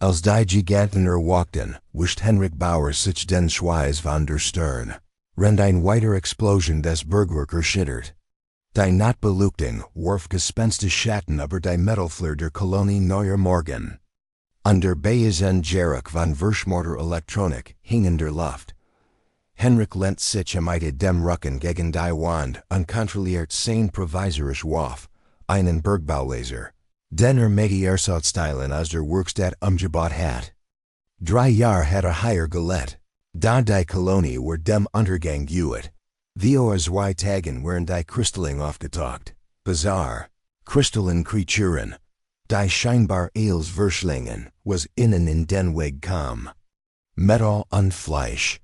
Als die Giganten walkten, wischt Henrik Bauer sich den Schweiß von der Stirn. Rend ein weiter Explosion des Bergwerker schittert. Die Nachtbeleuchtung warf gespenstisch Schatten über die Metallfleur der Kolonie Neuer Morgen. An der Bayesen Geruch von Verschmorter Elektronik hing in der Luft. Henrik lehnt sich dem Rücken gegen die Wand, unkontrolliert sein provisorisch Waff, einen Bergbauleser. Den mege Ersatz-Teilen aus der Werkstatt umgebaut hat. 3 Jahre hat higher gelet. Da die Kolonie war dem Untergang geweiht. Theo 2 Tagen waren die Kristalling aufgetaucht. Bizarre. Kristallen Kreaturen. Die scheinbar als Verschlingen, was innen in den Weg kam. Metall und Fleisch.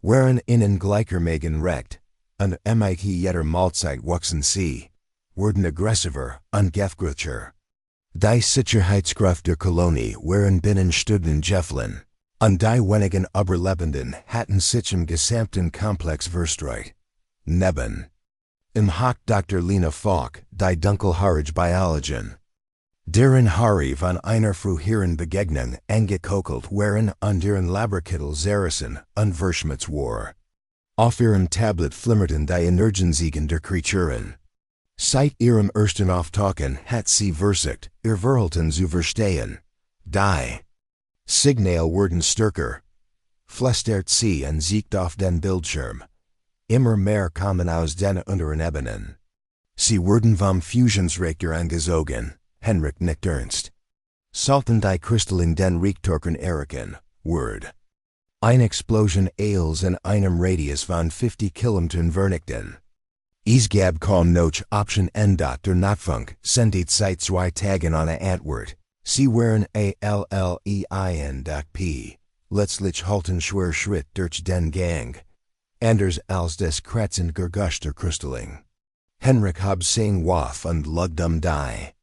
Waren innen gleichermaßen recht, und mit jeder Mahlzeit wuchsen sie, wurden aggressiver und gefährlicher. Die Sicherheitskraft der Kolonie waren binnenstünden Jefflin, und die wenigen Überlebenden hatten sich im gesamten Komplex verstreut. Neben. Im Hock Dr. Lena Falk, die dunkelhaarige Biologin. Deren Hari von einer früheren Begegnung angekokelt waren und deren Laborkittel Zerrissen und Verschmutzwar. Auf ihrem Tablet flimmerten die Energiensiegen der Kreaturen. Seit ihrem ersten Auftauchen hat sie versucht, ihr Verhalten zu verstehen. Die Signale wurden stärker. Flüstert sie und siegt auf den Bildschirm. Immer mehr kamen aus den unteren Ebenen. Sie wurden vom Fusionsreaktor angezogen. Henrik nickt ernst. Sollten die Kristallen den Reaktorkern erreichen, Word. Eine Explosion als in einem Radius von 50 Kilometern vernichten. Es gab kaum noch Option der Nachtfunk sendet seit 2 Tagen eine Antwort. Sie waren allein letztlich halten schwer Schritt durch den Gang. Anders als des Kratzen Gergusch der Kristalling. Henrik hab sein Waff und lugged die.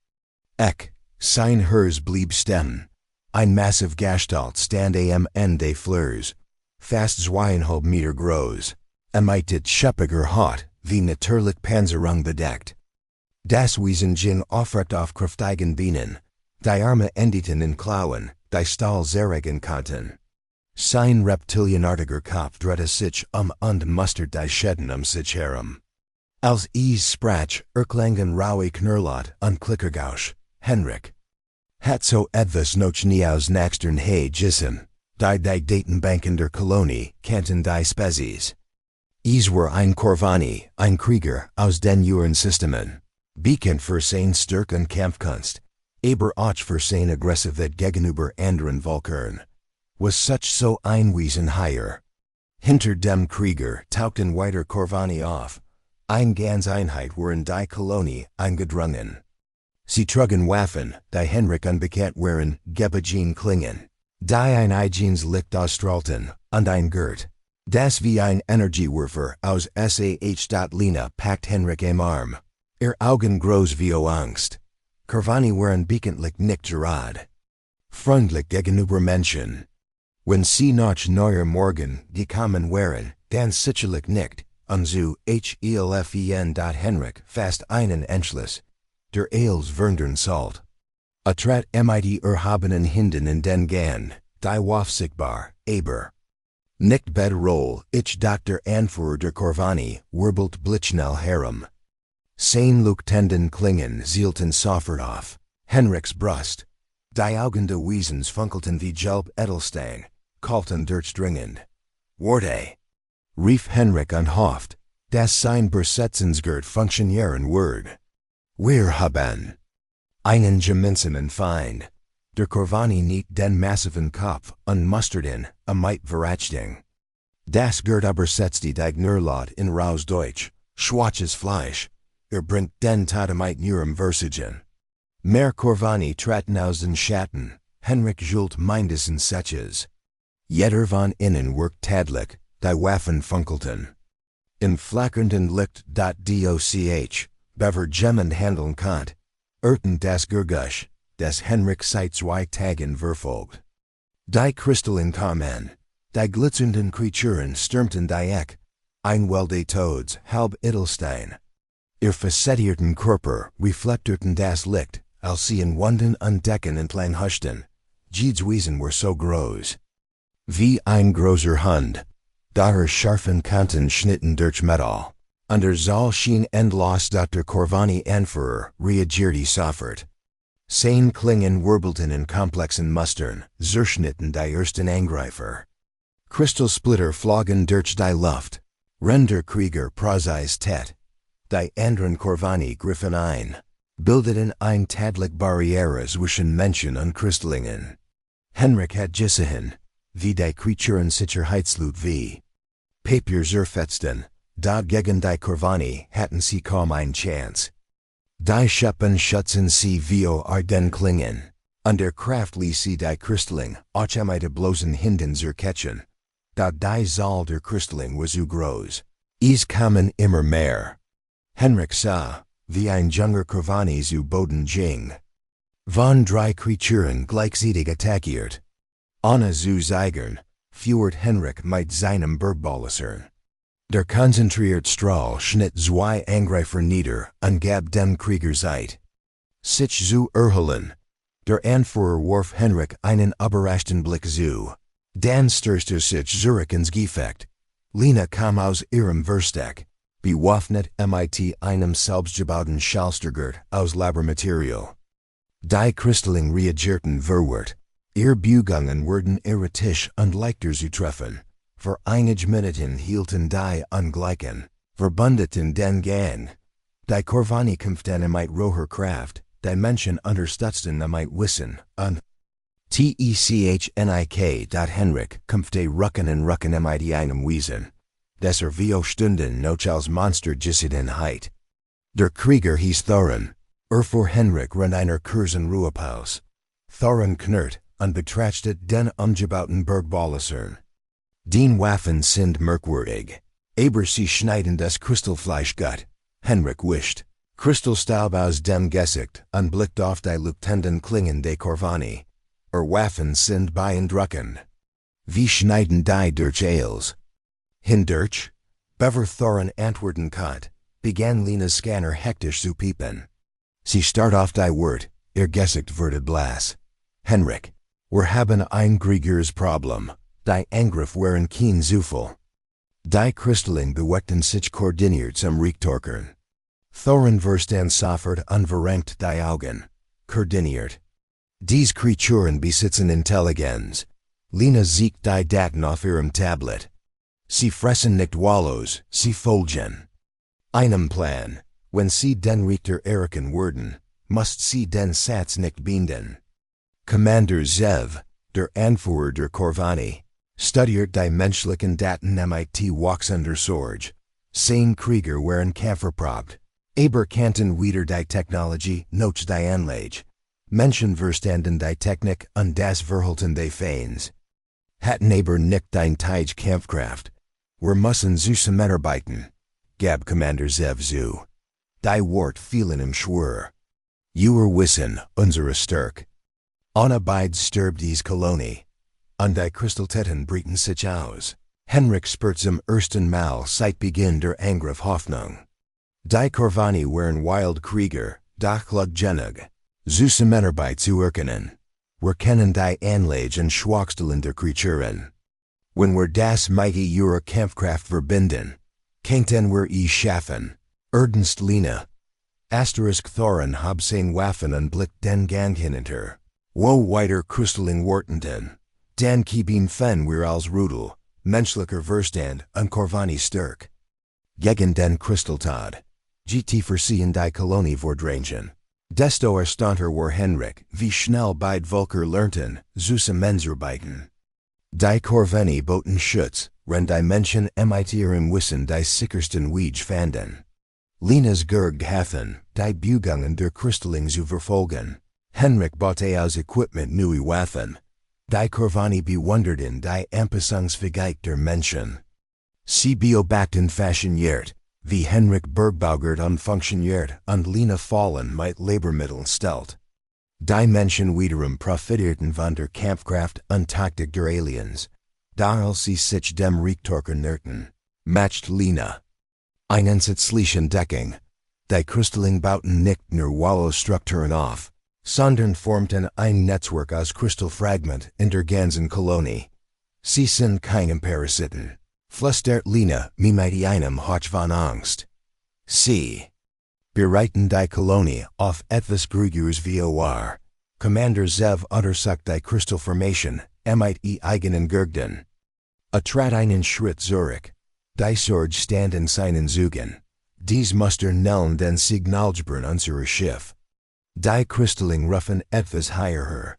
Sein Herz blieb stemmen. Ein massiv Gestalt stand am Ende des Flurs. Fast 2,5 Meter groß. Mit schuppiger Haut, wie natürlich Panzerung bedeckt. Das Wesen ging aufrecht auf kräftigen Beinen. Die Arme endeten in Klauen, die Stahl zerregen konnten. Sein reptilienartiger Kopf drehte sich und mustert die Schäden sich herum. Als sprach, erklangen raue Knurrlaut und Klickergausch. Henrik. Hat so etwas noch nie aus nächstern gissen, die Datenbanken der Kolonie kannten die Spezies. Es war ein Corvani, ein Krieger aus den Juren Systemen. Bekannt für sein Stärke und Kampfkunst, aber auch für sein Aggressivität gegenüber anderen Völkern. Was such so ein Wesen hier. Hinter dem Krieger tauchten weiter Corvani auf. Ein ganz Einheit waren die Kolonie eingedrungen. Sie trugen Waffen, die Henrik unbekannt waren, Gebagin klingen. Die ein Eigens Licht ausstrahlten, und ein Gurt. Das wie ein Energiewerfer aus SAH. Lena packt Henrik am Arm. Ihr Augen groß wie Angst. Corvani waren bekanntlich nicht gerade freundlich gegenüber Menschen. Wenn sie nach Neuer Morgen gekommen waren, dann sicherlich nicht, und so helfen. Henrik fast einen Entschluss. Der als Verndern Salt. Trat mit erhabenen Hinden in den Gan, die Waff sichtbar, aber. Nicht bedroll, Dr. Anführer der Corvani, wirbelt blitzschnell herum. Sein Leuchtenden Klingen zielten sofort auf. Henriks Brust. Die Augen des Wesens funkelten wie Gelb Edelstein, kalten durchdringend. Warte! Rief Henrik und hofft, dass sein Besetzungsgurt funktionieren würde. Wir haben einen gemeinsamen Feind. Der Corvani nicht den massiven Kopf und mustert ihn, mit Verachtung. Das Gurt übersetzt die Knurrlaut in raus Deutsch, schwaches Fleisch. Bringt den Tod mit ihrem Versigen. Mehr Corvani traten aus den Schatten, Henrik schult mindesen Setches. Jeder von innen wirkt tadlich, die Waffen funkelten. In flackernden Licht. Doch, bever Gemmen handeln konnt, irrten das Gergusch, des Henrik seit 2 Tagen verfolgt. Die Kristallen kamen, die glitzernden Kreaturen stürmten die einwelde Toads, halb Edelstein. Ihr facettierten Körper reflekterten das Licht, als sie in Wunden und Decken entlang huschten. Jeedswiesen were so groß. Wie ein großer Hund. Daher scharfen Kanten schnitten durch Metall. Under Zoll schien endlos Dr. Corvani Anführer reagierte sofort. Sein Klingen wirbelten in komplexen Mustern, zerschnitten die ersten Angreifer. Kristallsplitter flogen durch die Luft. Render Krieger Prozeis Tet. Die anderen Corvani griffen ein. Bildeten ein Tadlik Barriere zwischen Menschen und Kristallingen. Henrik hat gesehen, wie die Kreaturen Sicherheitslut wie Papier zerfetzten. Gegen die Corvani hatten sie kaum eine Chance. Die Schuppen schützen sie vor den Klingen. Und der Kraft ließ sie die Kristalling auch mit bloßen Händen zerquetschen. Da die Zahl der Kristalling war so groß. Es kamen immer mehr. Henrik sah, wie ein junger Corvani zu Boden ging. Von drei Kreaturen gleichzeitig attackiert. Ohne zu zeigern, führt Henrik mit seinem Bergballissern. Der konzentriert Strahl schnitt zwei Angreifer nieder und gab dem Krieger Zeit, sich zu erholen. Der Anführer warf Henrik einen überraschten Blick zu. Dann stürzte sich zurück ins Gefecht. Lina kam aus ihrem Versteck, bewaffnet mit einem selbstgebauten Schalstergurt aus Labormaterial. Die Kristalling reagierten verwirrt. Ihre Bewegungen wurden erratisch und leichter zu treffen. Für einige Minuten hielten die Ungleichen, verbündeten den Gang. Die Corvani kämpften mit roher Kraft, die Menschen unterstützten mit Wissen und technik. Henrik kämpfte Rucken und Rucken mit einem Wesen. Desser wie Stunden noch als Monster gesehen. Der Krieger hieß Thorin. Vor Henrik rennt einer kurzen Ruhepause. Thorin knurrt und betrachtet den umgebauten Bergballissern. Die Waffen sind merkwürdig. Aber sie schneiden das Kristallfleisch gut. Henrik wischt. Kristallstaub aus dem Gesicht und blickt auf die leuchtenden Klingen der Corvani. Waffen sind beeindruckend. Wie schneiden die durch alles? Hindurch? Bevor Thorin antworten konnte, begann Lina's Scanner hektisch zu piepen. Sie start auf die Wort, ihr Gesicht wurde blass. Henrik, wir haben ein Kriegers Problem. Die Angriff waren kein Zufall. Die Kristalling bewegten sich koordiniert zum Riechtorkern. Thorin verstand sofort und verrenkt die Augen. Koordiniert. Diese Kreaturen besitzen Intelligenz. Lina sieht die Daten auf ihrem Tablet. Sie fressen nicht Wallows, sie folgen einem Plan. Wenn sie den Richter erkennen würden, must sie den Satz nicht binden. Commander Zev, der Anführer der Corvani, studiert die menschlichen Daten mit wachsender Sorge. Sein Krieger waren kampfverprobt. Aber kannten wieder die Technologie noch die Anlage. Menschen verstanden die Technik und das Verhalten des Feinds. Hatten aber nicht die Teige Kampfkraft. Wir müssen zusammenarbeiten, gab Commander Zev zu. Die Wort fielen im Schwur. Wir wissen, unsere Stärke. Ohne beide stirbt diese Kolonie. Und die Kristalltäten breiten sich aus. Henrik spürt zum ersten Mal seit Beginn der Angriff Hoffnung. Die Corvani waren wild Krieger, doch genug. Zusammenarbeit zu erkennen. Wir kennen die Anlage und Schwachstellen der Kreaturen. Wenn wir das mit ihrer Kampfkraft verbinden, könnten wir es schaffen. Ernst Lina. Thorin hab sein Waffen und blickt den Gang hinter. Wo weiter Kristalling warteten. Dan kieben fen wir als Rudel, menschlicher Verstand und Corvani stark. Gegen den Kristalltod. GT versehen die Kolonie vordringen. Desto erstaunter war Henrik, wie schnell beide Völker lernten, zusammenzuarbeiten. Die Corvani boten Schutz, wenn die Menschen mit ihrem Wissen die sichersten Wege fanden. Linas Gerg hatten, die Bewegungen der Kristalling zu verfolgen. Henrik baute aus Equipment neue Waffen. Die Corvani bewunderten die Anpassungsfähigkeit der Menschen. Sie beobachten fasziniert, wie Henrik bergbaugert und funktioniert und Lina fallen mit Labormitteln stellt. Die Menschen wiederum profitierten von der Kampfkraft und Taktik der Aliens. Da als sie sich dem Riechtorker näherten, matcht Lina. Eine entsetzliche Entdeckung. Die Kristalling bauten nicht nur Wallow-Strukturen auf, sondern formten ein Netzwerk aus Kristallfragment in der ganzen Kolonie. Sie sind keine Parasiten. Flüstert Lina mit einem Hauch von Angst. Sie bereiten die Kolonie auf etwas Grügeres vor. Commander Zev untersucht die Kristallformation mit eigenen Gurgden. Trat einen Schritt zurück. Die Sorge stand in seinen Zügen. Dies muster nellen den Signalgebern unserer Schiff. Die Kristalling rufen etwas higher.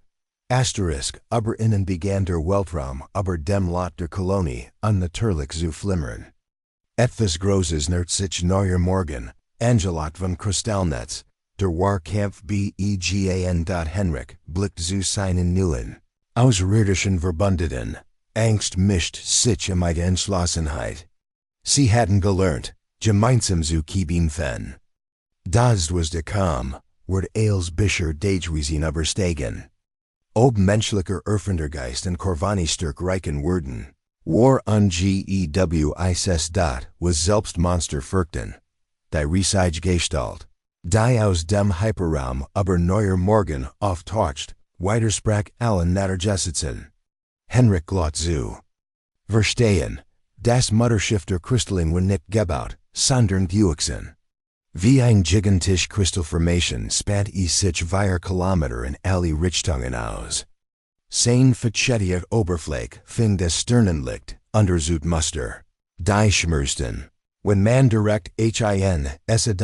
Asterisk, aber innen begann der Weltraum aber dem Lot der Kolonie unnatürlich zu flimmern. Etwas Großes nährt sich neuer Morgen, Angelot von Kristallnetz, der Wahrkampf began. Henrik blickt zu seinen Nullen. Außerirdischen Verbündeten. Angst mischt sich mit Entschlossenheit. Sie hatten gelernt, gemeinsam zu kämpfen. Das was der Kampf, wird als Bischer Dagewiesen übersteigen. Ob menschlicher Erfindergeist und Corvani stark reichen würden. War ungewiss was selbst Monster fürchten. Die riesige Gestalt, die aus dem Hyperraum aber neuer Morgen auftaucht, widersprach allen Naturgesetzen. Henrik glott zu. Verstehen, das Mutterschiff der Kristalling war nicht gebaut, sondern gewachsen. Wie ein gigantische Kristallformation spannt sich 4 Kilometer in alle Richtungen aus. Sein verchettiert Oberfläche fing des Sternenlicht untersucht Muster. Die schmersten. Wenn man direkt hin, esse.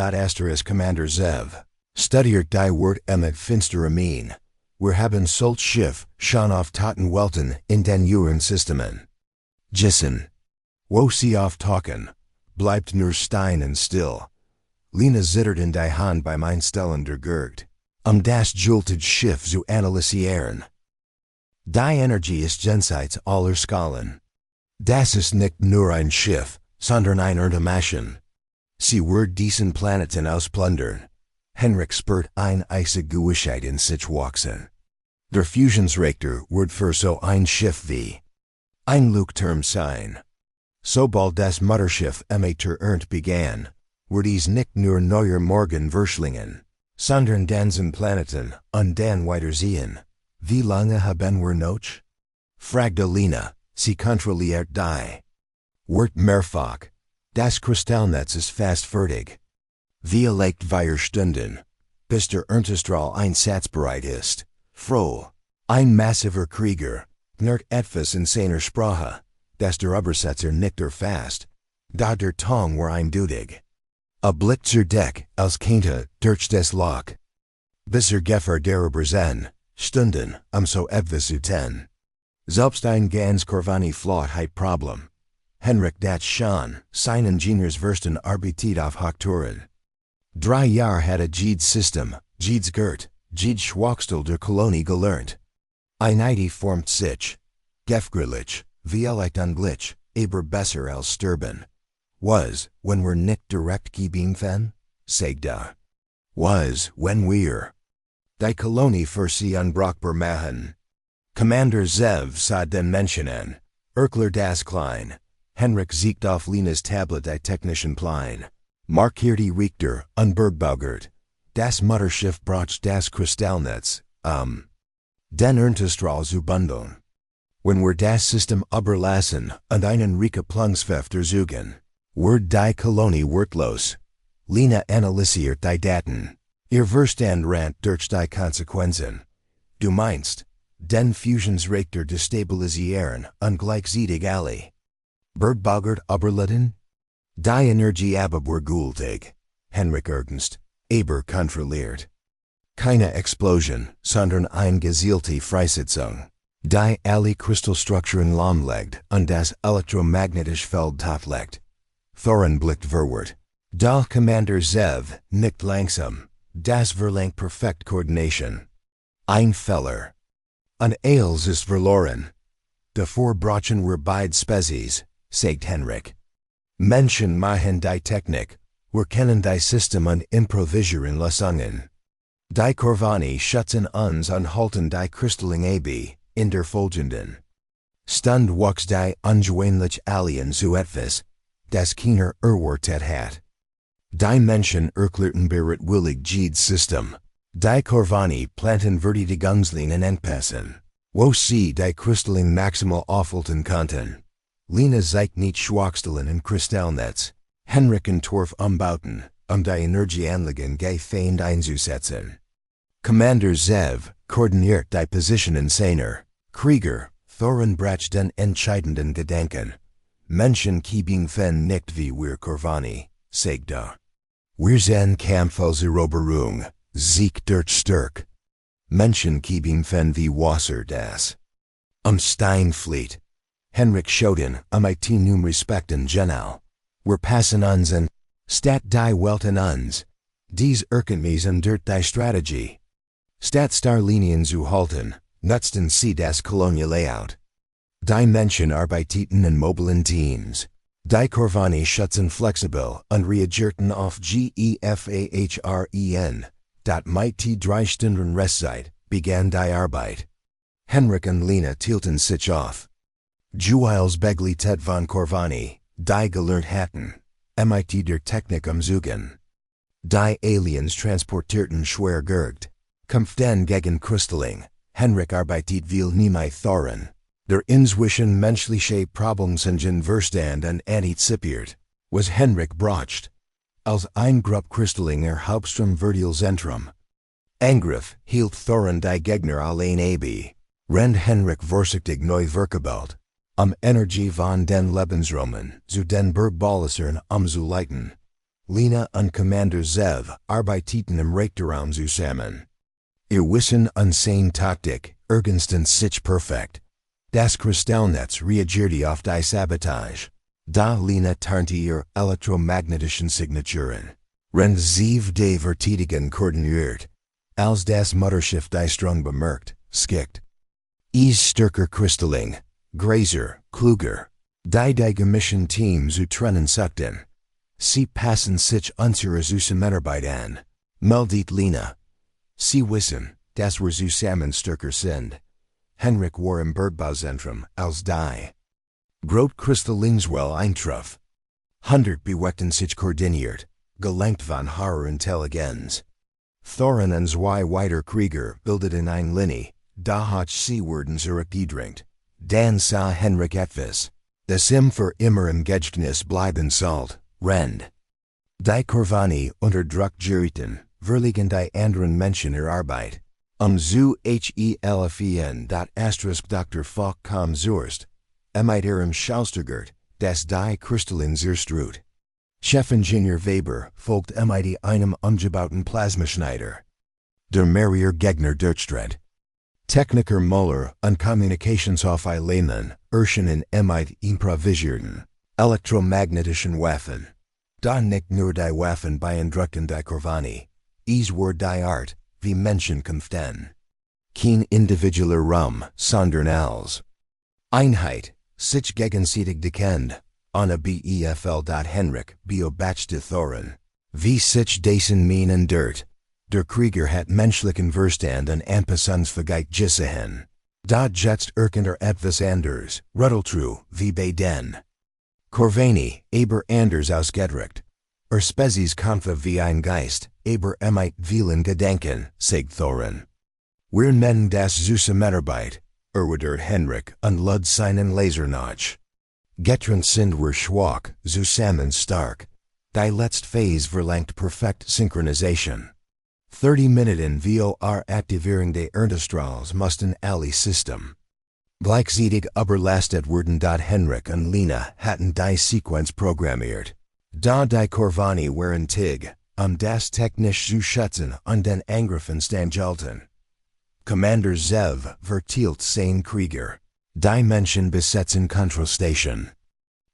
Commander Zev. Studiert die Wort mit finsterer Mien. Wir haben solch Schiff schon auf Welten in den Systemen. Gissen. Wo sie auftauchen, bleibt nur Stein und still. Lina zittert in die Hand bei mein stellender Gurgt. Das julted Schiff zu analysieren. Die Energie ist jenseits aller Skalen. Das ist nicht nur ein Schiff, sondern ein Erdmaschine. Sie wird diesen Planeten ausplündern. Henrik spürt ein eisige Gewissheit in sich wachsen. Der Fusionsreaktor wird für so ein Schiff wie ein Leuchtturm sein. Sobald das Mutterschiff ernt begann, wird es nicht nur neuer Morgen verschlingen, sondern den Planeten und dann weitersehen. Wie lange haben wir noch? Fragte Lina, sie kontrolliert die. Wird mehrfach. Das Kristallnetz ist fast fertig. Wie legt 4 Stunden, bis der Erntestrahl einsatzbereit ist. Froh. Ein massiver Krieger, knurrt etwas in seiner Sprache, dass der Übersetzer nicht erfasst, da der Tong war eindeutig. Blick zur Deck, als Kente durch das Loch. Bis Geffer darüber sein, Stunden, so etwas zu 10. Selbst ein ganz Corvani Flot hat Problem. Henrik dat schon, sein Ingenieursversten arbeitet auf Hochtouren. 3 Jahre hatte jedes System, jedes Gert, jedes Schwachstel der Kolonie gelernt. Einheit formt sich. Gefgrillich, vielleicht unglich, aber besser als sterben. Was, wenn wir nicht direkt kämpfen? Sagte. Was, wenn wir die Kolonie für sie unbrauchbar machen. Commander Zev sah den Menschen an. Das Klein. Henrik siegt auf Linas Tablet die technischen Plein. Markierte Richter, unbergbaugert. Das Mutterschiff braucht das Kristallnetz, den Erntestrahl zu bundeln. Wenn wir das System überlassen und einen Rekapplungswurf suchen, wird die Kolonie wortlos. Lina analysiert die Daten. Ihr Verstand rant durch die Konsequenzen. Du meinst, den Fusionsreaktor destabilisieren und gleichzeitig alle Bergbaugert überladen? Die Energie aber gültig. Henrik ernst, aber kontrolliert. Keine Explosion, sondern eine gezielte Freisetzung. Die alle Kristallstrukturen lahmlegt und das elektromagnetische Feld taftlegt. Thorin blickt vorwärts. Da Commander Zev nickt langsam. Das verlangt perfekt Koordination. Ein Fehler. Und alles ist verloren. Davor brauchen wir beide Spezies, sagt Henrik. Menschen machen die Technik, wir kennen die System und improvisieren Lösungen. Die Corvani schützen uns und halten die Kristalling ab, in der folgenden Stund wuchs die ungewöhnlich Alien zu etwas, das keiner erwartet hat. Die Menschen erklärten bereitwillig jedes System, Die Corvani planten verdi die Gungslinen Engpassen. Wo sie die Crystalline maximal aufhalten konnten. Lina zeigt nicht Schwachstellen in Kristallnetz. Henrik und Torf umbauten, die Energieanlagen feind einzusetzen. Commander Zev koordiniert die Positionen seiner Krieger, Thorin brach den entscheidenden Gedanken. Menschen kiebing fen nicht wie wir Corvani, sagte. Wir sind Kampf als Eroberung, Sieg durch Stärk. Menschen kiebing fen wie Wasser das. Steinfleet. Henrik Schoden, it num respecten General. Wir passen uns en, stat die Welten uns. Dies Erkenmies en dirt die Strategie. Stat Starlinien zu halten, nutzten sie das Colonial Layout. Die Menschen arbeiteten in mobilen Teams. Die Corvani schutzen flexibel und reagerten auf GEFAHREN. Mit 3 Stunden Restzeit begann die Arbeit. Henrik und Lina tielten sich auf. Juiles Beglietet von Corvani, die gelernt hatten, mit der Technik umzugehen. Die Aliens transportierten schwer Gergt. Kämpften gegen Crystalling. Henrik arbeitet viel niemai Thorin. Der inzwischen menschliche Problemsengen Verstand und antizipiert, was Henrik bracht. Als ein Grupp Crystalling Hauptstrom verdial Zentrum. Angriff hielt Thorin die Gegner allein ab. Rend Henrik vorsichtig neu Verkabelt. Energie von den Lebensräumen zu den Bergballissern zu leiten. Lina und Commander Zev arbeiteten im Reichtraum zusammen. Ihr Wissen und seine Taktik ergänzten sich perfekt. Das Kristallnetz reagierte auf die Sabotage. Da Lina tarnte ihr elektromagnetischen Signaturen. Rend Zev die Verteidigung koordiniert. Als das Mutterschiff die Strung bemerkt, skickt. Stärker Crystalling. Grazer, Kluger, die gemischten Teams zu trennen suchten. Sie passen sich unsere Zusammenarbeit an, meldet Lina. Sie wissen, dass wir zusammen stärker sind. Henrik war im Bergbauzentrum als die Grotkristallingwell Eintruf. 100 beweckten sich koordiniert, gelenkt von Horror Intelligenz. Thorin und zwei weiter Krieger bildeten eine Linie, da hat sie wurden zurückgedrängt. Dan sah Henrik etwas. Das für immer im Gedächtnis bleiben sollt, Rend. Die Corvani unter Druck gerieten, verlegen die anderen Menschen ihre Arbeit. Zu helfen. Dr. Falk kam Zurst. Mit ihrem Schalstergert, das die Kristallin zerstrut. Chefingenieur Weber folgt mit einem umgebauten Plasmaschneider. Der Marier Gegner Dirtstred. Techniker Muller und Kommunikationshoffi Lehmann erscheinen mit improvisierten, elektromagnetischen Waffen. Da nicht nur die Waffen beeindruckten die Corvani, es war die Art, wie Menschen kämpften. Kein individueller Raum, sondern als Einheit, sich gegenseitig dekend, ohne BEFL. Henrik beobachtete Thorin. Wie sich dessen meinen dirt. Der Krieger hat menschlichen Verstand und Anpassungsfähigkeit gesehen. Da jetzt erkennt etwas anders, Ruddeltru, wie bei den Corvani, aber anders ausgedrückt. Spezies Kampfe wie ein Geist, aber mit vielen Gedanken, sagt Thorin. Wir nennen das Zusammenarbeit, erwidert Henrik und lud seinen Lasernach. Getrennt sind wir schwach, zusammen stark. Die letzte Phase verlangt perfekt Synchronisation. 30 Minuten vor Aktivierung der Erntestrahls mussten alle System gleichzeitig überlastet werden. Henrik und Lina hatten die Sequenz programmiert. Da die Corvani waren tig, das technisch zu schützen und den Angriffen standhalten. Commander Zev verteilt seinen Krieger. Die Menschen besetzen Kontrollstation.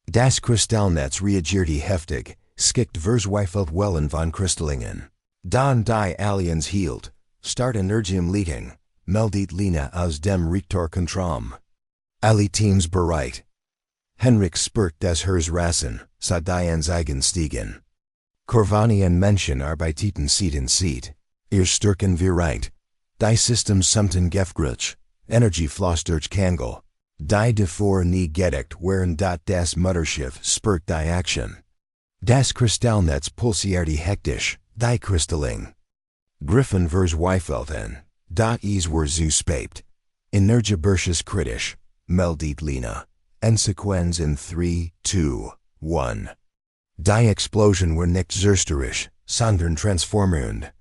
Das Kristallnetz reagierte heftig, skickt verzweifelt Wellen von Kristallingen. Dann die Aliens hielt, start Energiumleitung, meldet Lina aus dem Reaktorkontroll. Alle Teams bereit. Henrik spürt das Herz rasen, sah die Anzeigen stiegen. Corvani und Menschen arbeiteten Seed in Seed. Ihr Stärken bereit. Die Systems summten Gefgrutsch, Energiefloss durch Kangel. Die davor nie gedeckt waren. Das Mutterschiff spürt die Action. Das Kristallnetz pulsierte hektisch, die Kristalling Griffin vers Weifelten, es war zu spät. Energebersches kritisch, meldet Lena. Ensequenz in 3, 2, 1. Die Explosion war nicht zerstörerisch, sondern transformierend.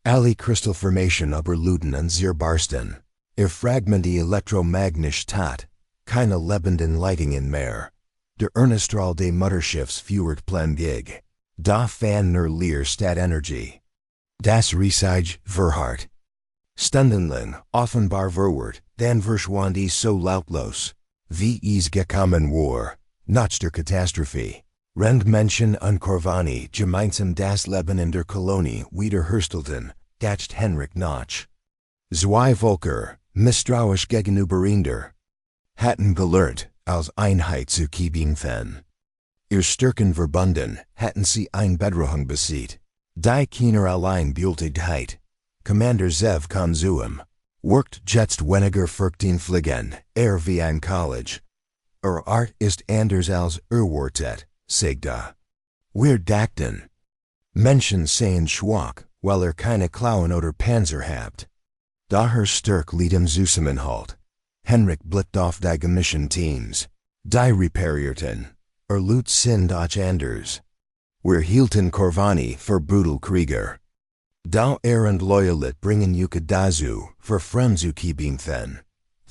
Alle Kristallformation überluden und zerbarsten. Fragmenti elektromagnisch tat, keine lebenden Leitungen mehr. Der Erneststrahl des Mutterschiffs führt planweg. Da fan nur leer Stat Energie. Das Riesige Verhart. Stundenlang, offenbar verwirrt, dann verschwand so lautlos. Wie es gekommen war, nach der Katastrophe. Rend Menschen und Corvani gemeinsam das Leben in der Kolonie wiederherstellten, dacht Henrik nach. Zwei Volker, misstrauisch gegenübereinander, hatten gelernt, als Einheit zu kämpfen. Ihr Stärken verbunden, hatten sie ein Bedrohung besiegt. Die Kiener allein Bultigkeit. Commander Zev Konsuum. Workt jetzt weniger fürchten fliegen, wie ein College. Art ist anders als erwartet, sagte. Wir dachten. Menschen seien schwach, weil keine Klauen oder Panzer habt. Daher stark liedem Zusammenhalt. Henrik blickt auf die gemischten Teams. Die reparierten. Lud sind auch anders. Wir hielten Corvani für brutal Krieger. Da und Loyalit bringen Yuka dazu, für Fremd zu kämpfen.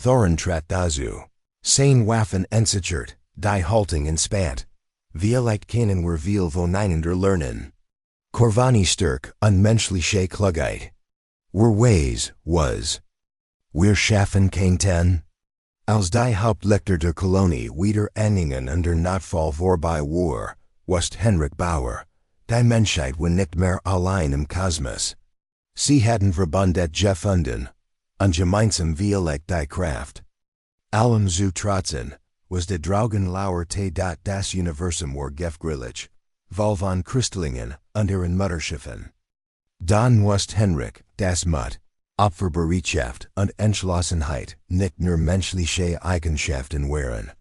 Thorin trat dazu. Sein Waffen ensichert, die Haltung entspannt. Vielleicht können wir viel voneinander lernen. Corvani stark, unmenschliche Klugheit. Wir Ways was. Wir schaffen keinen. Als die Hauptleiter der Kolonie wieder anhängen under Notfall vorbei war, was Henrik Bauer, die Menschheit war nicht mehr allein im Kosmos. Sie hatten verbundet gefunden, und gemeinsam vielleicht die Kraft. Allem zu trotzen, was de Draugenlauerte das Universum war gefgrillig, von Kristallingen und ihren Mutterschiffen. Dann was Henrik, das Mut, Opferbereitschaft und Entschlossenheit nicht nur menschliche Eigenschaften waren.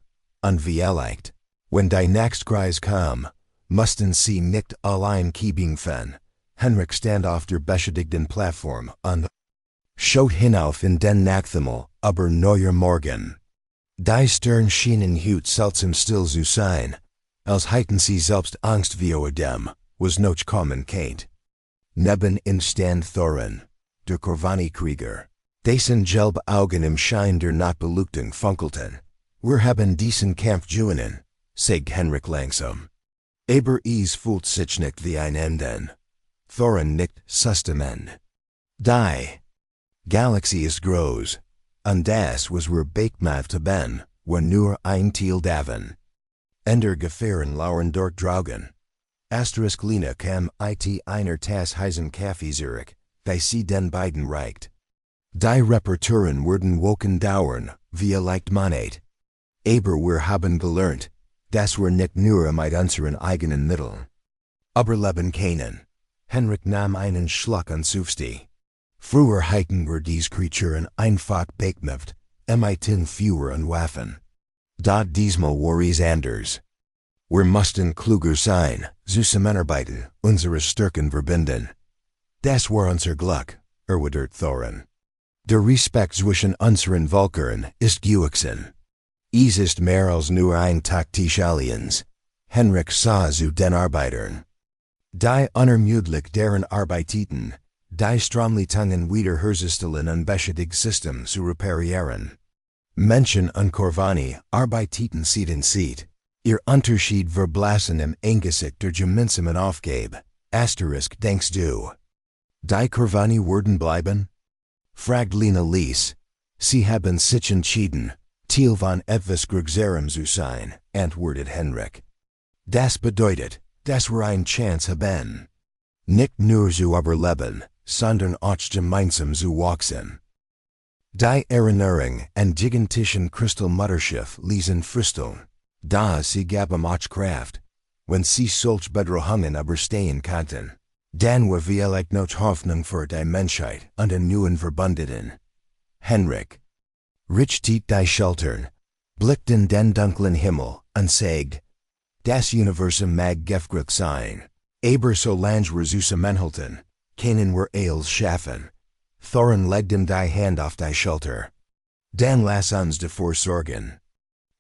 Und vielleicht, wenn die Nachtskreis kam, mussten sie nicht allein kämpfen. Henrik stand auf der beschädigten Plattform und schaut hinauf in den Nachthimmel, aber neuer Morgen. Die Stern schienen hut seltsam still zu sein, als hätten sie selbst Angst vor dem, was noch kommen könnte. Neben ihnen stand Thorin, der Corvani-Krieger. Dessen gelbe Augen im Schein der Nachtbeleuchtung funkelten. Wir haben diesen Kampf gewonnen, sagt Henrik langsam. Aber es fühlt sich nicht wie ein Ende. Thorin nickt zustimmend. Die Galaxie ist groß, und das was wir bekämpft haben, war nur ein Teil davon. Ender Gefahren lauern dort draugen. Asterisk Lena kam it einer Tas heißen Kaffee Zurich, die sie den beiden reicht. Die Reperturen werden woken dauern, vielleicht Monat. Aber wir haben gelernt, dass wir nicht nur mit unseren eigenen Mitteln überleben können. Henrik nahm einen Schluck und seufzte. Früher hatten wir dies Kreaturen einfach bekämpft, mit fewer und Waffen. Da diesmal war es anders. Wir mussten kluger sein, zusammenarbeiten, unsere Stärken verbinden. Das war unser Glück, erwidert Thorin. Der Respekt zwischen unseren Völkern ist gewachsen. Es ist mehr als nur ein taktische Allianz. Henrik sah zu den Arbeitern. Die unermüdlich deren arbeiteten, die Stromleitungen wiederherzustellen und beschädigte System zu reparieren. Menschen und Corvani arbeiteten Seed in Seed. Ihr Unterschied verblassen im Angesicht der gemeinsamen Aufgabe. Asterisk denkst du. Die Corvani werden bleiben? Fragt Lena Lies. Sie haben sich entschieden, Teil von etwas Größerem zu sein, antwortet Henrik. Das bedeutet, dass wir eine Chance haben. Nicht nur zu überleben, sondern auch gemeinsam zu wachsen. Die Erinnerung an gigantischen Kristallmutterschiff ließen fristen. Da sie gaben auch Kraft, wenn sie solch Bedrohungen überstehen konnten. Dann war vielleicht noch Hoffnung für die Menschheit und den neuen Verbündeten. Henrik richtet die Schultern, blickt in den dunklen Himmel und sagt, das Universum mag gefgrig sein, aber solange wir zusammenhalten, Kanan were Aels schaffen. Thorin legged him die hand off die Schulter. Dan las uns de Sorgen.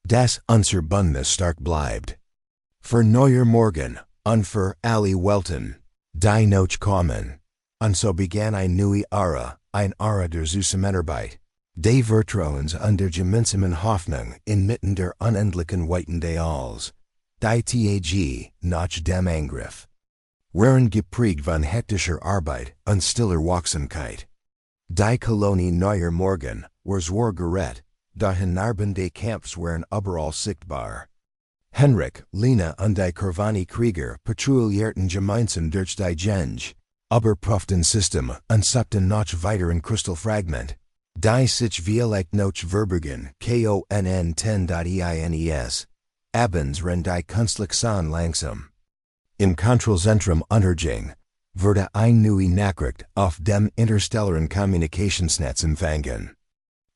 Das unser Bündnis stark bleibt. Für neuer Morgen, und für alle Welten, die noch kommen. Und so begann ein ein Ara der Zusammenarbeit. Die Vertrauens und der gemeinsamen Hoffnung inmitten der unendlichen Weiten des Alls. Die Tag nach dem Angriff. Waren geprägt von hektischer Arbeit und stiller Wachsamkeit. Die Kolonie Neuer Morgen war gerett, dahin Narben des Kampfs waren überall sichtbar. Henrik, Lena und die Korvani Krieger patrouillierten gemeinsam durch die Genge, aber prüften System und suchten noch weiteren Kristallfragment. Die sich vielleicht noch verbergen, konn 10.ines. Abends ren die Konstruktion langsam. Im Kontrollzentrum Untergang wurde ein neue Nachricht auf dem interstellaren Kommunikationsnetz empfangen.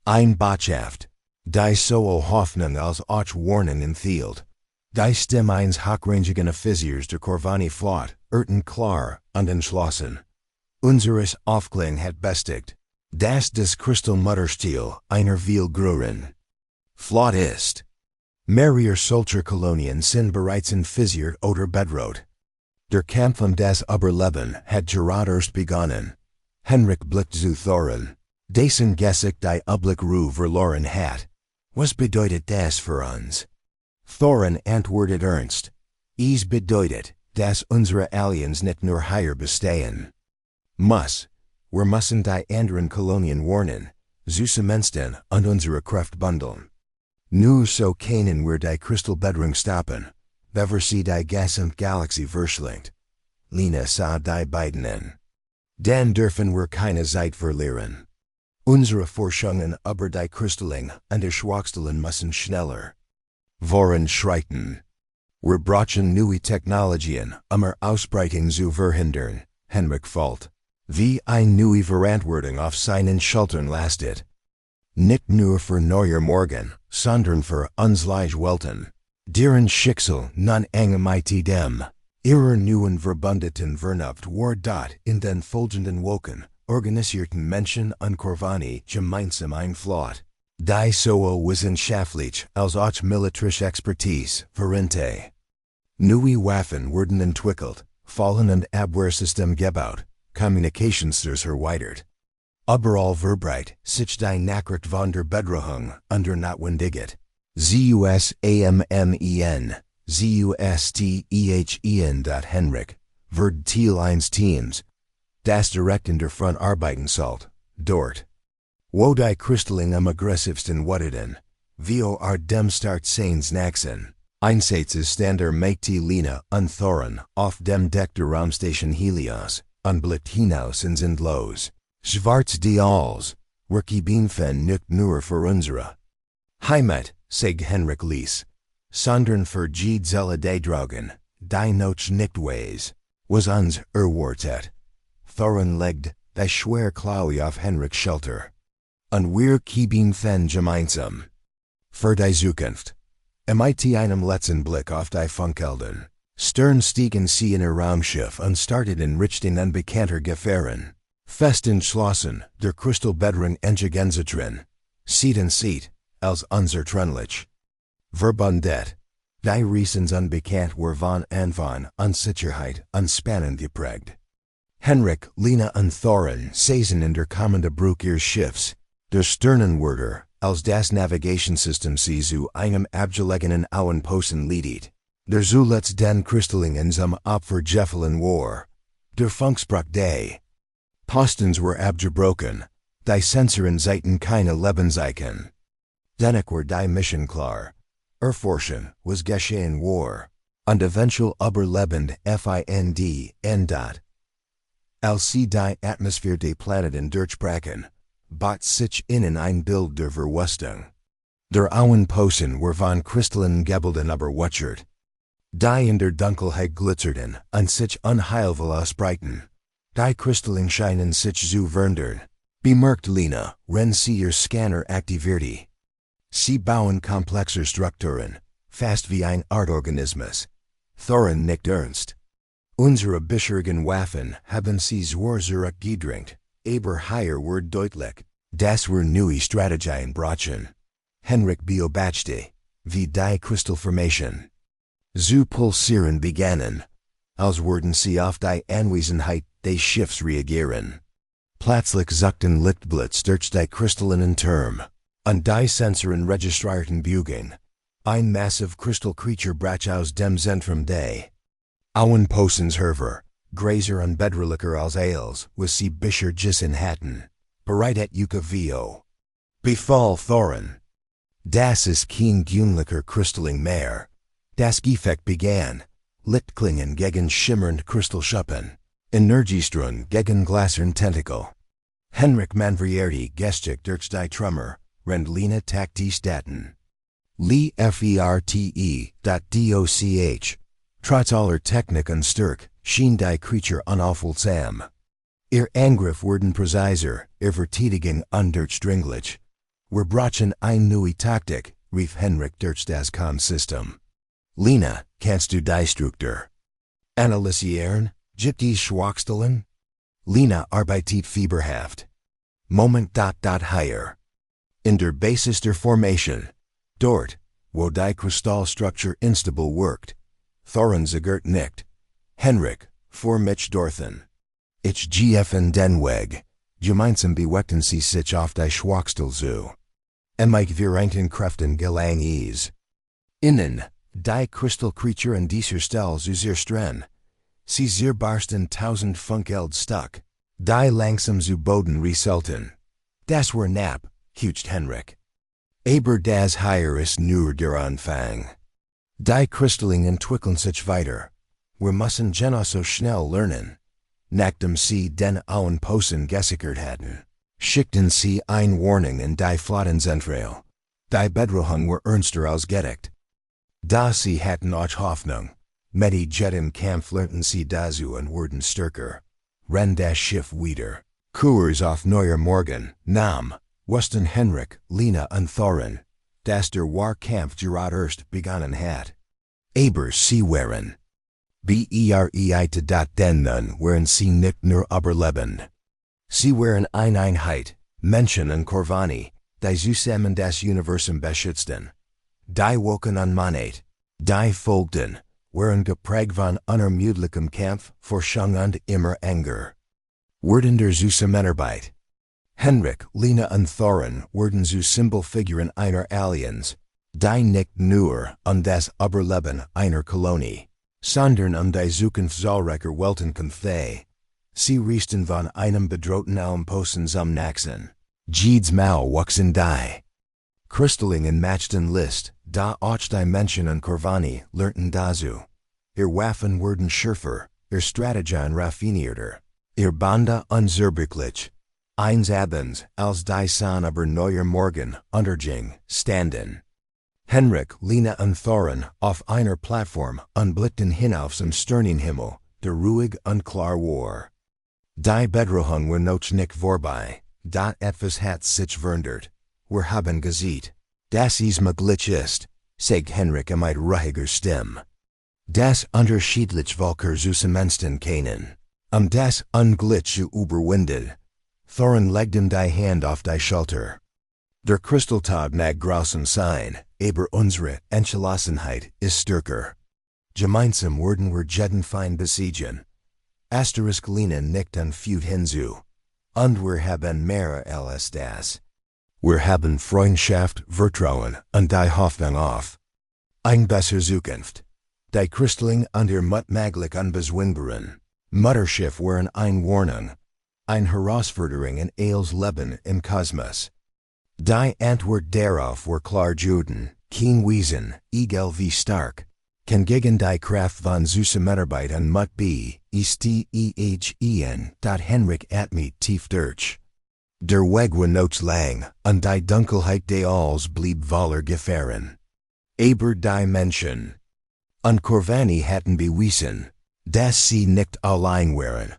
Ein Botschaft, die sowohl Hoffnung als auch Warnung enthielt. Die Stimme eines hochrangigen Offiziers der Korvani Flotte, klar und entschlossen. Unseres Aufklärung hat bestigt, dass des Kristallmutterstil einer viel größeren Flotte ist. Mehrere solcher Kolonien sind bereits infiziert oder bedroht. Der Kampf um das Überleben hat gerade erst begonnen. Henrik blickt zu Thorin. Dessen Gesicht die Ruhe verloren hat. Was bedeutet das für uns? Thorin antwortet ernst. Es bedeutet, dass unsere Aliens nicht nur hier bestehen. Wir müssen die anderen Kolonien warnen, zusammenstehen und unsere Kraft bundeln. Nur so können wir die Kristallbedrohung stoppen, bevor sie die gesamte Galaxie verschlingt. Lena sah die beiden an. Dann dürfen wir keine Zeit verlieren. Unsere Forschungen über die Kristalling und der Schwachstellen müssen schneller voranschreiten. Wir brauchen neue Technologien, Ausbreitung zu verhindern, Henrik fällt. Wie eine neue Verantwortung auf seinen Schultern lastet. Nicht nur für neuer Morgen, sondern für unsere Welten. Deren Schicksal nun mit dem ihrer neuen verbündeten Vernunft war dort in den folgenden Wochen organisierten Menschen und Korvani gemeinsam ein Flotte. Die sowohl wissenschaftlich als auch militärische Expertise verwendete. Neue Waffen wurden entwickelt, Fallen- und Abwehrsystem gebaut, Kommunikationssters erweitert. Überall verbreitet sich die Nachricht von der Bedrohung und der Notwendigkeit. ZUSAMMEN, ZUSTEHEN. Henrik, wird Teil 1 Teams, das direkt in der Front arbeiten sollt, dort. Wo die Kristalling am aggressivsten wetteten, vio dem Start seines Nachsen. Einsatzes stand mächtige Lena und Thorin auf dem Deck der Raumstation Helios, und blickt hinaus ins Endlos. Schwarz die Alls, Rookie Beamfen nicht nur für unsere Heimat, sag Henrik Lies, sondern für die Zelle des Drogen, die noch nicht weiß, was uns erwartet. Thorin legt die schwere Klaue auf Henriks Schulter. Und wir beamfen gemeinsam. Für die Zukunft. Mit einem letzten Blick auf die Funkhelden. Stern stiegen sie in ihr Raumschiff und starteten Richtung unbekannter Gefahren. Fest entschlossen, der Kristallbedrohung entgegenzutrennen. Seat an Seat, als unser Trennlich. Verbundet. Die Reasons unbekannt war von Anfang Unsicherheit und Spannung geprägt. Henrik, Lena und Thorin saßen in der kommende Brug ihres Schiffs. Der Sternenwärter, als das Navigationssystem sie zu einem abgelegenen Auenposten ledet. Der zuletzt den Kristallingen zum Opfer gefallen war. Der Funk sprach die Postens were abgebrochen, die Sensoren zeigten keine Lebenszeichen. Dennoch war die Mission klar. Erforschen, was geschehen war. Und eventuell überlebend find. Als sie die Atmosphäre des Planeten durchbrachen, bat sich ihnen ein Bild der Verwüstung. Der Auenposten war von kristallenen Gebälden überwuchert. Die in der Dunkelheit glitzerten und sich unheilvoll ausbreiten. Die Kristallen scheinen sich zu verändern. Bemerkt Lena, wenn sie ihr Scanner aktivierte. Sie bauen komplexer Strukturen, fast wie ein Artorganismus. Thorin nickt ernst. Unsere bisherigen Waffen haben sie zwar zurückgedrängt, aber hier wird deutlich, dass wir neue Strategien brauchen. Henrik beobachtete, wie die Kristallformation zu pulsieren begannen, als würden sie auf die Anwesenheit des Schiffs reagieren. Plötzlich zuckten Lichtblitz durch die kristallinen Türme, und die Sensoren registrierten Buging. Ein massive Kristallcreature brach aus dem Zentrum des Auenposens hervor, größer und bedrohlicher als alles, was sie bisher gesehen hatten. Bereit Yuka Vio. Befall Thorin. Das ist kein gewöhnlicher Kristalling mehr. Das Gefecht begann. Lichtklingen gegen schimmernd Kristallschuppen. Energiestrun gegen glasern Tentakel. Henrik manövrierte gestik durch die Trümmer, rend Lina taktis Daten. Lee ferte.doch. Trotz aller Technik und Stärke, schien die Creature unaufhaltsam. Ihr Angriff wurden präziser, ihr Verteidigung undurchdringlich. Wir brauchen eine neue Taktik, rief Henrik durch das Com-System. Lina, kannst du die Struktur analysieren? Gibt die Schwachstellen? Lina arbeitet fieberhaft. Moment. Hier. In der Basis der Formation. Dort, wo die Kristallstruktur instabil wirkt. Thorin zagert nicht. Henrik, vor mich dorthin. Ich gfen den Weg. Gemeinsam bewechten sie sich auf die Schwachstelle zu. Ich vereinten Kräften gelang es. Innen, die Kristallcreature in dieser Stelle zu zerstreuen. Sie zerbarsten 1000 Funkeld Stück. Die langsam zu Boden resulten. Das war knapp, hucht Henrik. Aber das hier ist nur der Anfang. Die Kristalling entwickeln sich weiter. Wir müssen genauso schnell lernen. Nachdem sie den Auenposten gesichert hatten, schickten sie ein Warning in die Flottenzentrale. Die Bedrohung war ernster als gedacht. Da sie hatten auch Hoffnung. Mit jedem Kampf lernten sie dazu und wurden stärker. Renn das Schiff wieder. Kurs auf neuer Morgen, Nam, wussten Henrik, Lina und Thorin, dass der Kampf gerade erst begonnen hat. Aber sie waren bereit denn nun waren sie nicht nur überleben. Sie waren eine Einheit, Menschen und Korvani, die zusammen das Universum beschützten. Die Woken und Monat, die folgten, waren geprägt von unermüdlichem Kampf, Forschung und immer Anger. Wurden der Zusammenarbeit. Henrik, Lina und Thorin wurden zu Symbolfiguren einer Allianz, die nicht nur das Überleben einer Kolonie, sondern die Zukunft zahlreicher Welten kämpfte. Sie riesten von einem bedrohten Auenposten zum nächsten. Jedes Mal wuchsen die Kristallingen matchten List, da auch die Menschen und Korvani lernten dazu. Ihr Waffen wurden schärfer, ihr Strategien raffinierter, ihr Bande unzerbrechlich. Eins Abends, als die Sonne über neuer Morgen unterging, standen Henrik, Lina und Thorin auf einer Plattform und blickten hinauf zum Sternenhimmel, der ruhig und klar war. Die Bedrohung war noch nicht vorbei, da etwas hat sich verändert. Wir haben gesehen, dass es möglich ist, sagt Henrik mit ruhiger Stimme. Das unterschiedlich Volker zusammenstehen können, das Unglück zu überwinden. Thorin legte ihm die Hand auf die Schulter. Der Kristalltag mag grausam sein, aber unsere Entschlossenheit ist stärker. Gemeinsam werden wir jeden Feind besiegen. Asterisk Lina nickt und fügt hinzu. Und wir haben mehr als das. Wir haben Freundschaft, Vertrauen und die Hoffnung auf eine bessere Zukunft. Die Kristalling und ihr Mutmaglich unbezwingbaren Mutterschiff waren eine Warnung, eine Herausforderung in Ailes Leben im Kosmos. Die Antwort darauf war klar Juden, kein Wesen, egal wie stark, kann gegen die Kraft von Zusammenarbeit und Mut bestehen. Henrik atmet tief durch. Der Weg war noch lang, und die Dunkelheit des Alls blieb voller Gefahren. Aber die Menschen und Korvani hatten bewiesen, dass sie nicht allein waren,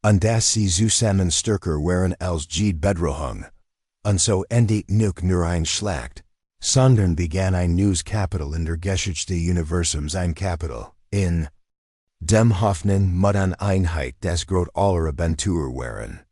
und dass sie zusammen stärker waren als jede Bedrohung. Und so endet nicht nur ein Schlacht, sondern begann ein neues Kapitel in der Geschichte des Universums, ein Kapitel in Dem Hoffnung Mut an Einheit des Grot aller Abentur waren.